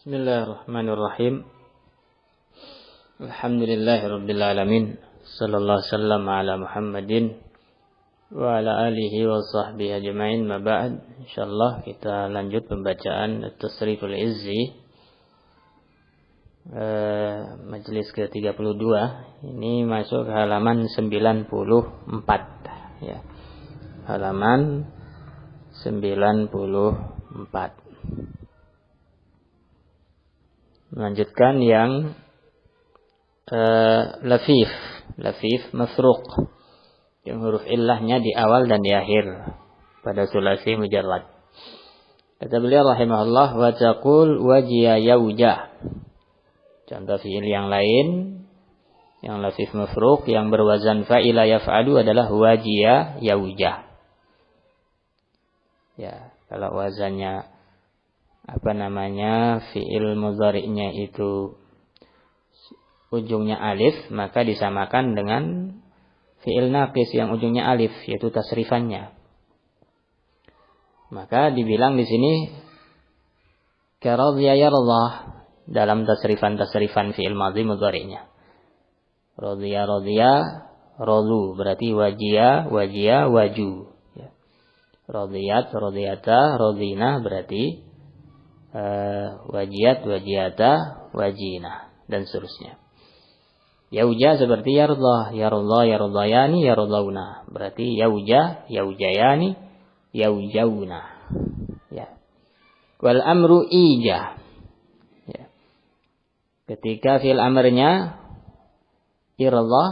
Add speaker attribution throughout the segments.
Speaker 1: Bismillahirrahmanirrahim. Alhamdulillahirabbil alamin. Sallallahu wasallam ala Muhammadin wa ala alihi wa sahbihi ajma'in. Ma ba'd. Insyaallah kita lanjut pembacaan At-Tasriful Izzi. Majelis ke-32. Ini masuk ke halaman 94 ya. Halaman 94. Melanjutkan yang lafif mafruq, yang huruf illahnya di awal dan di akhir pada sulasi mujarrad. Kata beliau rahimahullah, wa taqul wajiya yauja. Contoh fiil yang lain yang lafif mafruq yang berwazan fa'ila yaf'alu adalah wajiya yauja. Ya, kalau wazannya fiil mudhari'nya itu ujungnya alif, maka disamakan dengan fiil naqis yang ujungnya alif, yaitu tasrifannya. Maka dibilang di sini karadhiya yardah dalam tasrifan fiil madhi mudhari'nya. Radhiya radu berarti wajiya waju. Ya. Radhiyat radhiyata radhina berarti wajiyat wajiyata wajina dan seterusnya. Yauja seperti yardah yardayani yardawna, berarti yauja yaujayani yaujauna ya. Wal amru ija ya. Ketika fi'il amrnya irdah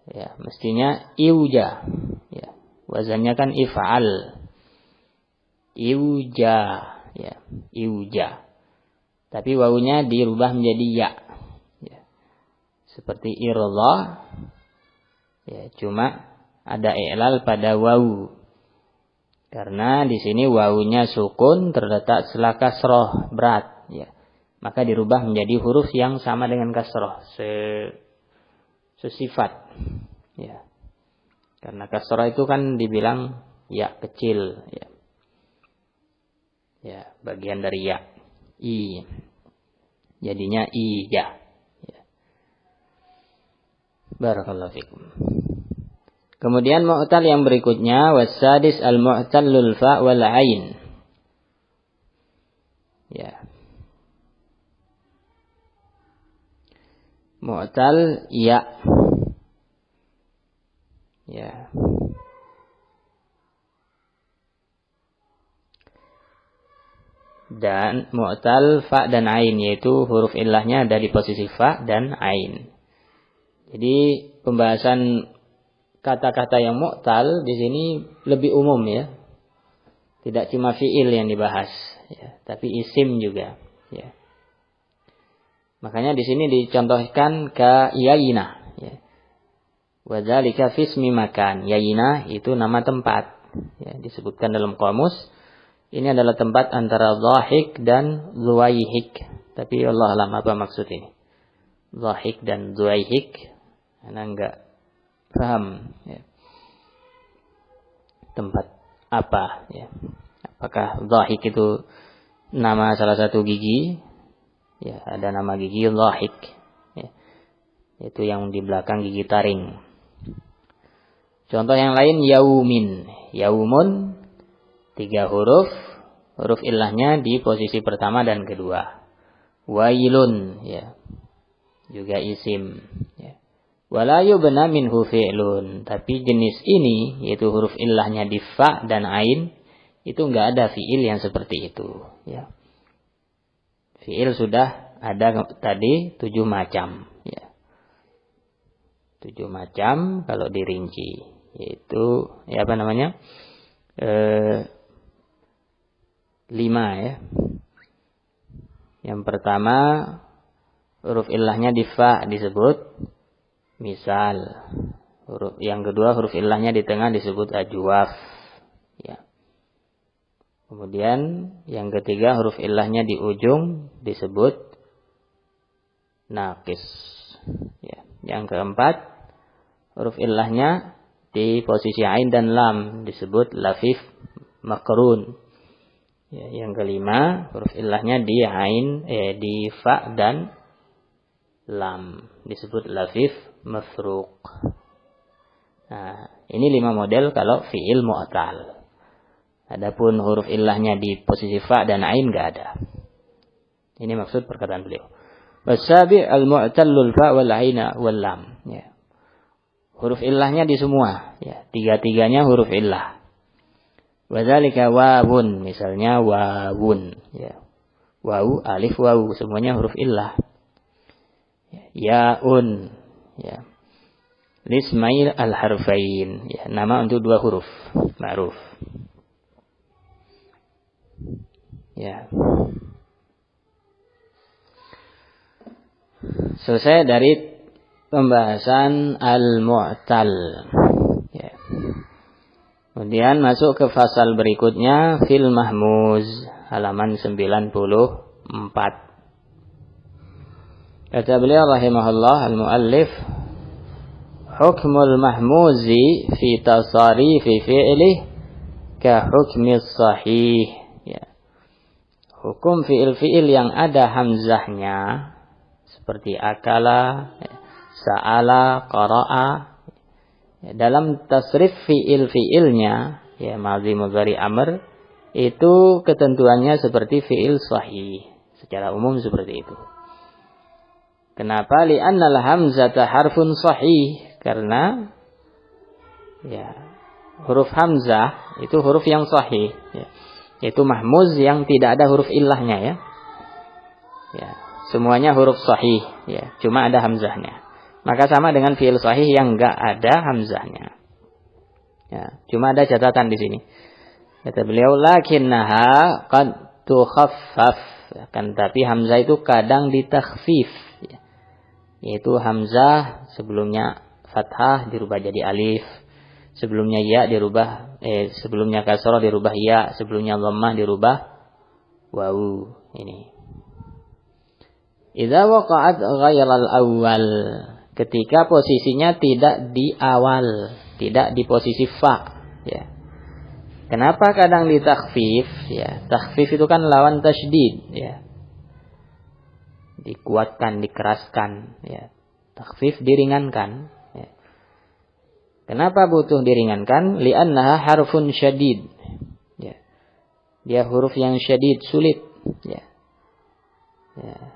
Speaker 1: ya, mestinya iuja ya. Wazannya kan if'al iuja ya, iuja. Tapi wawunya dirubah menjadi ya. Ya. Seperti irdah ya, cuma ada i'lal pada wawu. Karena di sini wawunya sukun terletak setelah kasroh berat ya. Maka dirubah menjadi huruf yang sama dengan kasroh, sesifat ya. Karena kasroh itu kan dibilang ya kecil ya. Ya, bagian dari ya. I. Jadinya ija. Ya. Barakallahu fikum. Kemudian mu'tal yang berikutnya wasadis al-mu'tallul fa wal ain. Ya. Mu'tal ya. Ya. Dan mu'tal fa dan ain, yaitu huruf illahnya ada di posisi fa dan ain. Jadi pembahasan kata-kata yang mu'tal di sini lebih umum ya. Tidak cuma fiil yang dibahas ya, tapi isim juga ya. Makanya di sini dicontohkan ka yayina ya. Wa dzalika fi ismi makan. Yayina itu nama tempat ya, disebutkan dalam kamus. Ini adalah tempat antara dhahik dan zuwaihik. Tapi Allah alam apa maksud ini. Dhahik dan zuwaihik. Karena enggak paham. Ya. Tempat apa. Ya. Apakah dhahik itu nama salah satu gigi. Ya, ada nama gigi dhahik. Ya. Itu yang di belakang gigi taring. Contoh yang lain yaumin. Yaumun. 3 huruf illahnya di posisi pertama dan kedua. Wailun ya. Juga isim ya. Wala yubna minhu fi'lun, tapi jenis ini yaitu huruf illahnya di fa dan ain itu enggak ada fi'il yang seperti itu ya. Fi'il sudah ada tadi 7 macam ya. 7 macam kalau dirinci, yaitu ya 5 ya. Yang pertama huruf illahnya di fa disebut misal. Yang kedua huruf illahnya di tengah disebut ajwaf ya. Kemudian yang ketiga huruf illahnya di ujung disebut naqis ya. Yang keempat huruf illahnya di posisi ain dan lam disebut lafif makrun. Ya, yang kelima, huruf illahnya di ain, di fa dan lam, disebut lafif mafruq. Nah, ini 5 model kalau fi'il mu'tal. Adapun huruf illahnya di posisi fa dan ain enggak ada. Ini maksud perkataan beliau. Wasabi' al-mu'tallul fa wal aina wal lam. Ya. Huruf illahnya di semua, ya, tiga-tiganya huruf illah. Wadzalika wawun, misalnya wawun, ya. Wawu, alif, wawu, semuanya huruf illah. Yaun, ya. Lismail al-harfain, ya, nama untuk 2 huruf, ma'ruf. Ya. Selesai dari pembahasan al-mu'tal. Ya. Kemudian masuk ke fasal berikutnya, fil mahmuz, halaman 94. Kata beliau rahimahullah al-muallif, hukmul mahmuzi fi tasarifi fi'lih ka hukmis sahih. Ya. Hukum fi'il-fi'il yang ada hamzahnya seperti akala, sa'ala, qara'a. Ya, dalam tasrif fi'il-fi'ilnya, ya, madhi, mudhari, amr, itu ketentuannya seperti fi'il sahih. Secara umum seperti itu. Kenapa? Li'annal hamzata harfun sahih. Karena ya, huruf hamzah itu huruf yang sahih. Ya. Itu mahmuz yang tidak ada huruf illahnya, ya. Ya, semuanya huruf sahih, ya, cuma ada hamzahnya. Maka sama dengan fi'il sahih yang enggak ada hamzahnya. Ya, cuma ada catatan di sini. Kata beliau, lakinnaha qad tukhaffaf. Kan tapi hamzah itu kadang ditakhfif. Ya. Yaitu hamzah sebelumnya fathah dirubah jadi alif, sebelumnya ya dirubah sebelumnya kasrah dirubah ya, sebelumnya dhammah dirubah wawu. Ini. Idza waqa'at ghairal awwal. Ketika posisinya tidak di awal, tidak di posisi fa, ya. Kenapa kadang ditakhfif? Ya, takhfif itu kan lawan tasydid, ya. Dikuatkan, dikeraskan, ya. Takhfif diringankan, ya. Kenapa butuh diringankan? Li'annaha harfun syadid, ya. Dia huruf yang syadid, sulit, ya. Ya.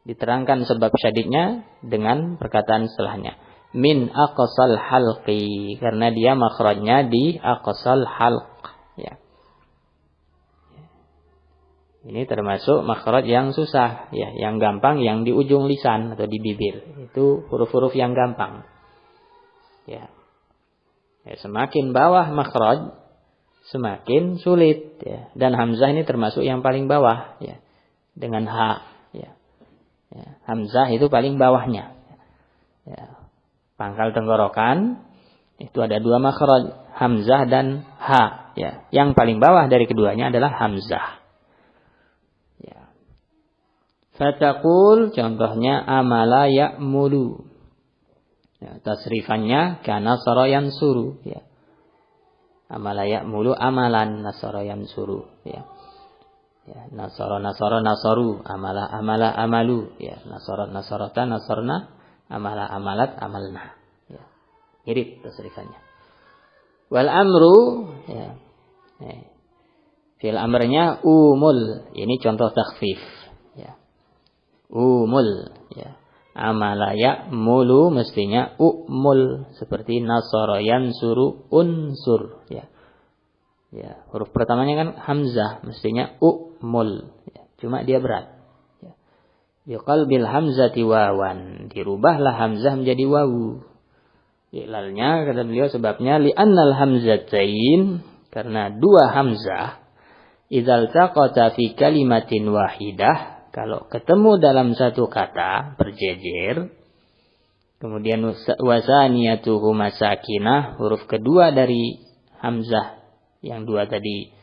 Speaker 1: Diterangkan sebab syadidnya dengan perkataan setelahnya. Min aqsal halqi. Karena dia makhrajnya di aqsal halq. Ya. Ini termasuk makhraj yang susah. Ya, yang gampang yang di ujung lisan atau di bibir. Itu huruf-huruf yang gampang. Ya. Ya, semakin bawah makhraj, semakin sulit. Ya. Dan hamzah ini termasuk yang paling bawah. Ya. Dengan ha. Ya, hamzah itu paling bawahnya. Ya, pangkal tenggorokan itu ada 2 makhraj, hamzah dan ha. Ya, yang paling bawah dari keduanya adalah hamzah. Ya. Fataqul, contohnya amala ya'mulu. Ya, tasrifannya kana sara yansuru. Ya. Amala ya'mulu amalan, nasara yansuru. Ya. Ya, nasara nasaru, amala amalu, ya, nasara nasarata nasarna, amala amalat amalna. Ya. Mirip tasrifannya. Wal amru, ya. Fi'il amrnya umul. Ini contoh takhfif, ya. Umul, ya. Amala ya'mulu mestinya umul, seperti nasara yansuru unsur, ya. Ya, huruf pertamanya kan hamzah, mestinya umul. Ya, cuma dia berat. Ya. Yuqalbil hamzati wawan. Dirubahlah hamzah menjadi wawu. Ilalnya, kata beliau, sebabnya li'annal hamzatain. Karena 2 hamzah. Idzal taqata fi kalimatin wahidah. Kalau ketemu dalam satu kata, berjejer. Kemudian wasaniyatuhu masakinah. Huruf kedua dari hamzah yang 2 tadi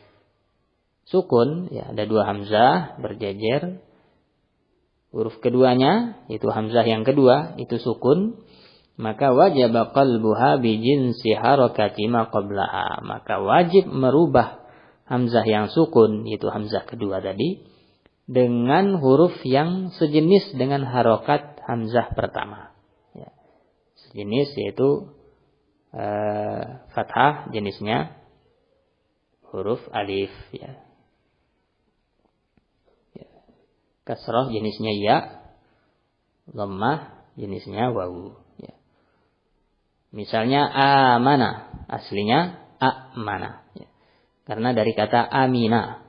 Speaker 1: sukun, ya, ada 2 hamzah berjejer. Huruf keduanya, itu hamzah yang kedua, itu sukun. Maka wajib qalbuha bi jinsi harakati ma qablaha. Maka wajib merubah hamzah yang sukun, yaitu hamzah kedua tadi, dengan huruf yang sejenis dengan harokat hamzah pertama. Ya. Sejenis yaitu fathah jenisnya huruf alif. Ya. Ya. Kasrah jenisnya ya. Dhammah jenisnya wawu. Ya. Misalnya amana, aslinya amana. Ya. Karena dari kata amina.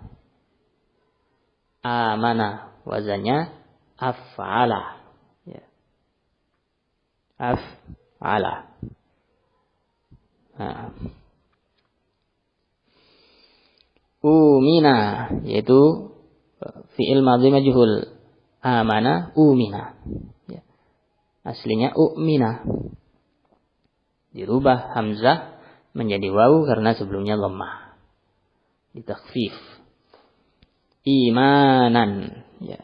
Speaker 1: Amana, wazannya af'ala. Ya. Af'ala. Nah. Umina, yaitu fi'il madhi majhul. Amana, umina. Ya. Aslinya umina. Dirubah hamzah menjadi wawu karena sebelumnya lemah. Ditakhfif. Imanan. Ya.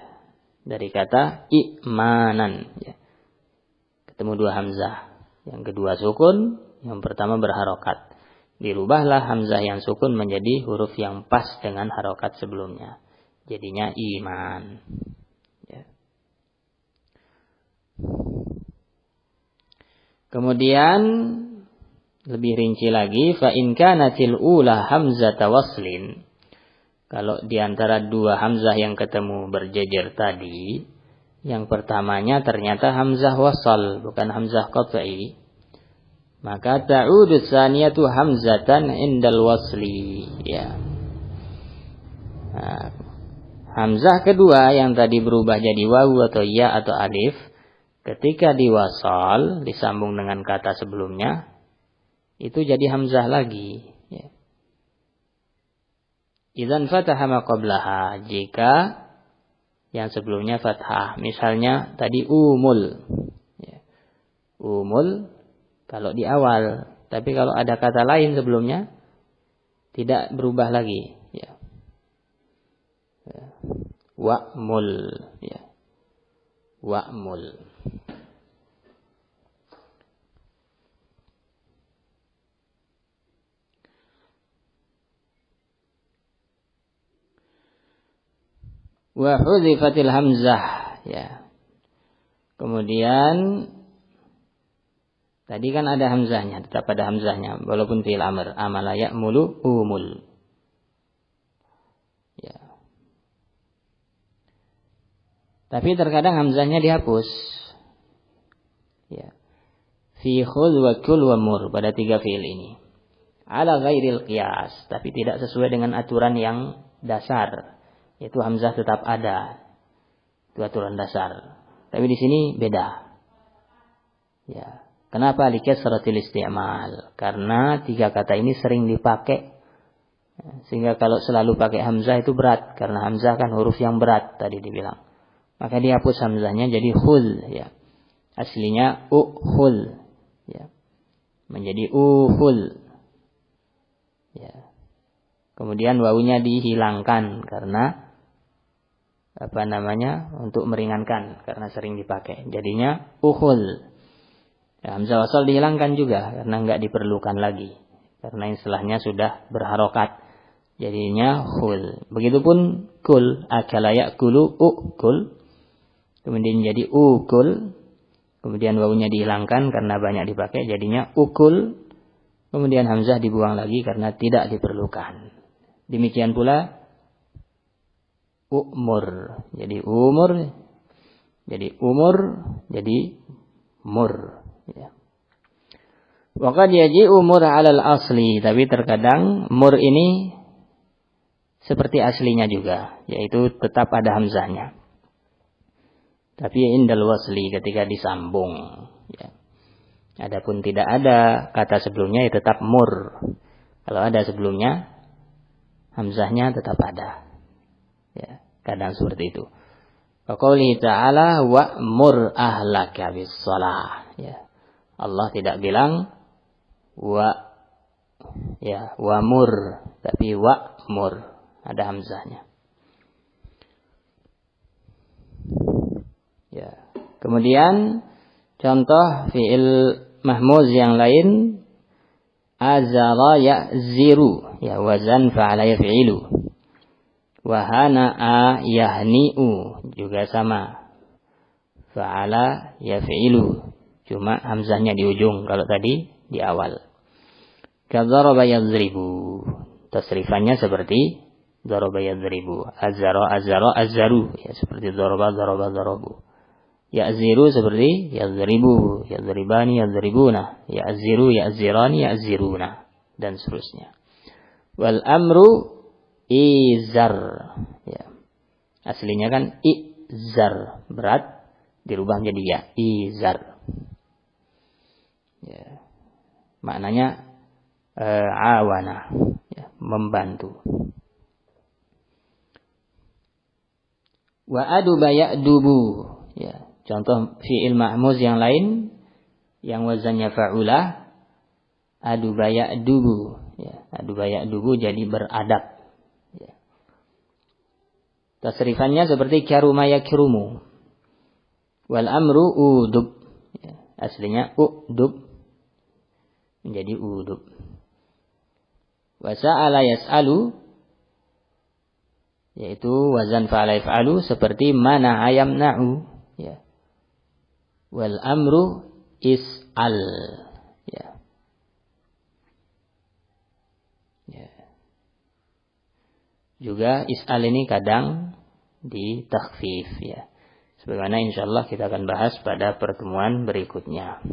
Speaker 1: Dari kata imanan. Ya. Ketemu dua hamzah. Yang kedua sukun, yang pertama berharokat. Dirubahlah hamzah yang sukun menjadi huruf yang pas dengan harokat sebelumnya. Jadinya iman. Ya. Kemudian lebih rinci lagi, fa in kanatil ula hamzata waslin. Kalau di antara dua hamzah yang ketemu berjejer tadi, yang pertamanya ternyata hamzah wasal, bukan hamzah qat'i, maka ta'udu tsaniyatu hamzatan indal wasli. Ya. Nah, hamzah kedua yang tadi berubah jadi wawu atau ya atau alif, ketika diwasal disambung dengan kata sebelumnya, itu jadi hamzah lagi. Ya. Idzan fataha ma qablaha, jika yang sebelumnya fathah. Misalnya tadi umul. Ya. Umul kalau di awal, tapi kalau ada kata lain sebelumnya tidak berubah lagi. Ya. Wa'mul. Ya. Wa'mul. Wa hudhifatil hamzah. Ya. Kemudian tadi kan ada hamzahnya, tetap ada hamzahnya walaupun fi'il amr. Amala ya'mulu umul. Ya. Tapi terkadang hamzahnya dihapus. Ya. Fi khudh wa kul wa mur, pada tiga fi'il ini. Ala ghairil qiyas, tapi tidak sesuai dengan aturan yang dasar. Yaitu hamzah tetap ada. Itu aturan dasar. Tapi di sini beda. Ya. Kenapa likasratil isti'mal? Karena tiga kata ini sering dipakai. Sehingga kalau selalu pakai hamzah itu berat. Karena hamzah kan huruf yang berat tadi dibilang. Maka dihapus hamzahnya jadi khul. Ya. Aslinya ukhul. Ya. Menjadi ukhul. Ya. Kemudian wawunya dihilangkan karena untuk meringankan karena sering dipakai. Jadinya ukhul. Ya, hamzah wasal dihilangkan juga karena enggak diperlukan lagi. Karena istilahnya sudah berharokat. Jadinya khul. Begitupun kul, akala ya'kulu ukul. Kemudian jadi ukul. Kemudian wawunya dihilangkan karena banyak dipakai. Jadinya ukul. Kemudian hamzah dibuang lagi karena tidak diperlukan. Demikian pula umur. Jadi umur. Jadi umur. Jadi mur. Ya. Waqad yaji umur alal asli. Tapi terkadang mur ini seperti aslinya juga. Yaitu tetap ada hamzahnya. Tapi indal wasli ketika disambung. Ya. Adapun tidak ada kata sebelumnya ya tetap mur. Kalau ada sebelumnya hamzahnya tetap ada. Ya, kadang seperti itu. Wa qoulihi ta'ala wa'mur ahlaka bis shalah. Ya. Allah tidak bilang wa'mur, tapi wa'mur, ada hamzahnya. Ya. Kemudian contoh fi'il mahmuz yang lain azara ya'ziru, ya wazan fa'ala yaf'ilu. Wa hana'a yahni'u, juga sama. Fa'ala yaf'ilu, cuma hamzahnya di ujung kalau tadi di awal. Kadzaraba yadribu, tasrifannya seperti daraba yadribu. Azara azzaru, ya seperti daraba darabu. Ya'ziru seperti yadribu, yadribani yadribuna, ya'ziru ya'zirani ya'ziruna, dan seterusnya. Wal amru izar, ya. Aslinya kan izar, berat, dirubah menjadi ya, izar. Ya. Maknanya awana, ya, membantu. Wa aduba ya'dubu, ya. Contoh fi'il ma'muz yang lain yang wazannya fa'ulah, aduba ya'dubu, ya. Aduba ya'dubu jadi beradab, ya. Tasrifannya seperti karuma yakrumu. Wal amru udub, ya. Aslinya udub menjadi udub. Wa sa'ala yas'alu, yaitu wazan fa'ala yaf'alu seperti mana ayamna'u, ya. Wal amru is'al, ya. Ya. Juga is'al ini kadang di takhfif, ya. Sebagaimana insyaallah kita akan bahas pada pertemuan berikutnya.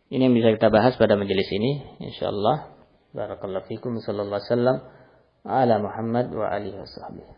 Speaker 1: Ini yang bisa kita bahas pada majelis ini insyaallah. Barakallahu fikum, sallallahu alaihi wasallam ala Muhammad wa alihi wasallam.